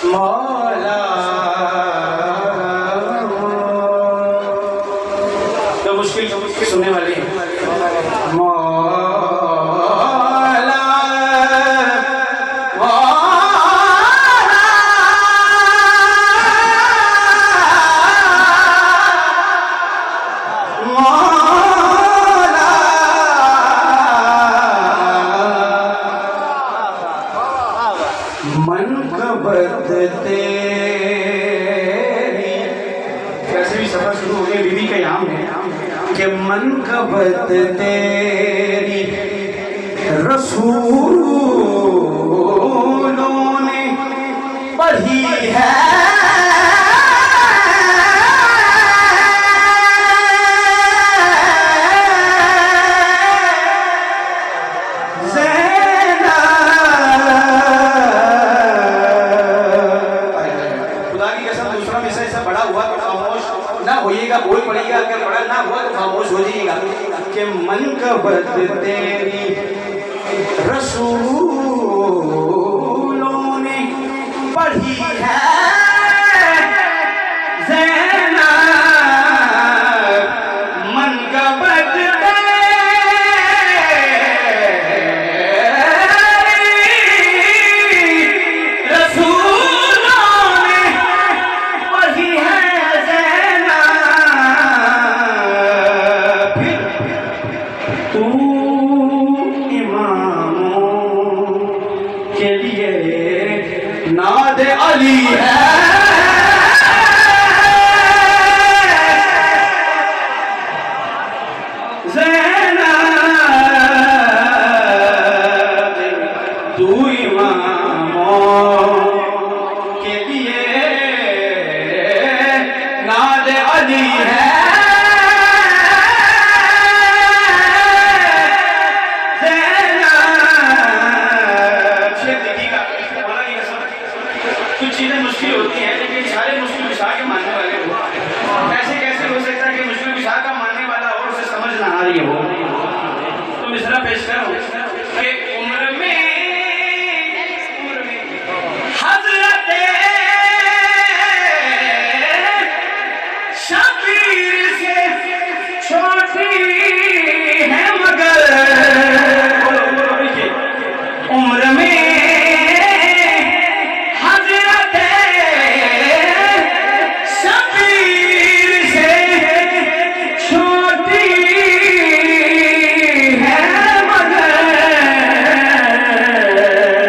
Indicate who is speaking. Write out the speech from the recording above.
Speaker 1: मौला तो मुश्किल सुनने वाले हैं। मौला मनकबत तेरी, वैसे भी सफर शुरू हो गया, बीवी का नाम है कि मनकबत तेरी रसूलों ने पढ़ी है, बोल पड़ेगा, अगर बड़ा ना हुआ तो खामोश हो जाइएगा कि मनकबत तेरी रसूलों ने पढ़ी है, ज़ैनब मनकबत के लिए नाद अली है, ज़ैनब तू इमामों के लिए नाद अली है।